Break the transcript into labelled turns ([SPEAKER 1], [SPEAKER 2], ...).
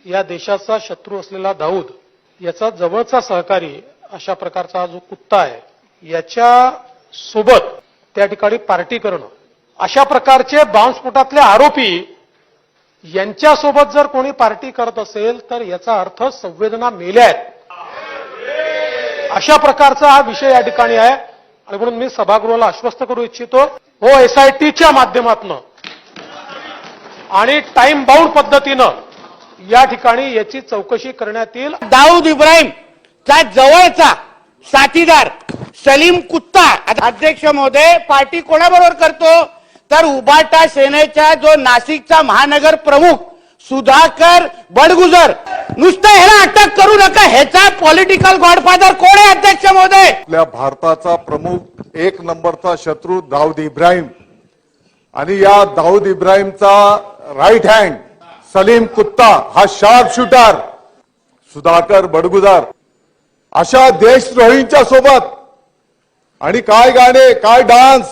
[SPEAKER 1] या देशाचा शत्रू असलेला दाऊद याचा जवळचा सहकारी अशा प्रकारचा जो कुत्ता आहे याच्या सोबत त्या ठिकाणी पार्टी करणं, अशा प्रकारचे बॉम्बस्फोटातले आरोपी यांच्यासोबत जर कोणी पार्टी करत असेल तर याचा अर्थ संवेदना मेल्या आहेत, अशा प्रकारचा हा विषय या ठिकाणी आहे. आणि म्हणून मी सभागृहाला आश्वस्त करू इच्छितो, हो SITच्या माध्यमातून आणि टाइम बाउंड पद्धतीनं या ठिकाणी याची चौकशी करण्यात येईल.
[SPEAKER 2] दाऊद इब्राहिमचा जवळचा साथीदार सलीम कुत्ता अध्यक्ष महोदय पार्टी कोणाबरोबर करतो तर उबाटा सेनेचा जो नाशिकचा महानगर प्रमुख सुधाकर बडगुजर. नुसतं ह्याला अटक करू नका, ह्याचा पॉलिटिकल गॉडफादर कोण आहे अध्यक्ष महोदय?
[SPEAKER 3] आपल्या भारताचा प्रमुख एक नंबरचा शत्रू दाऊद इब्राहिम आणि या दाऊद इब्राहिमचा राईट हँड सलीम कुत्ता हा शार्प शूटर सुधाकर बडगुजर अशा देशद्रोहींच्या सोबत आणि काय गाणे काय डान्स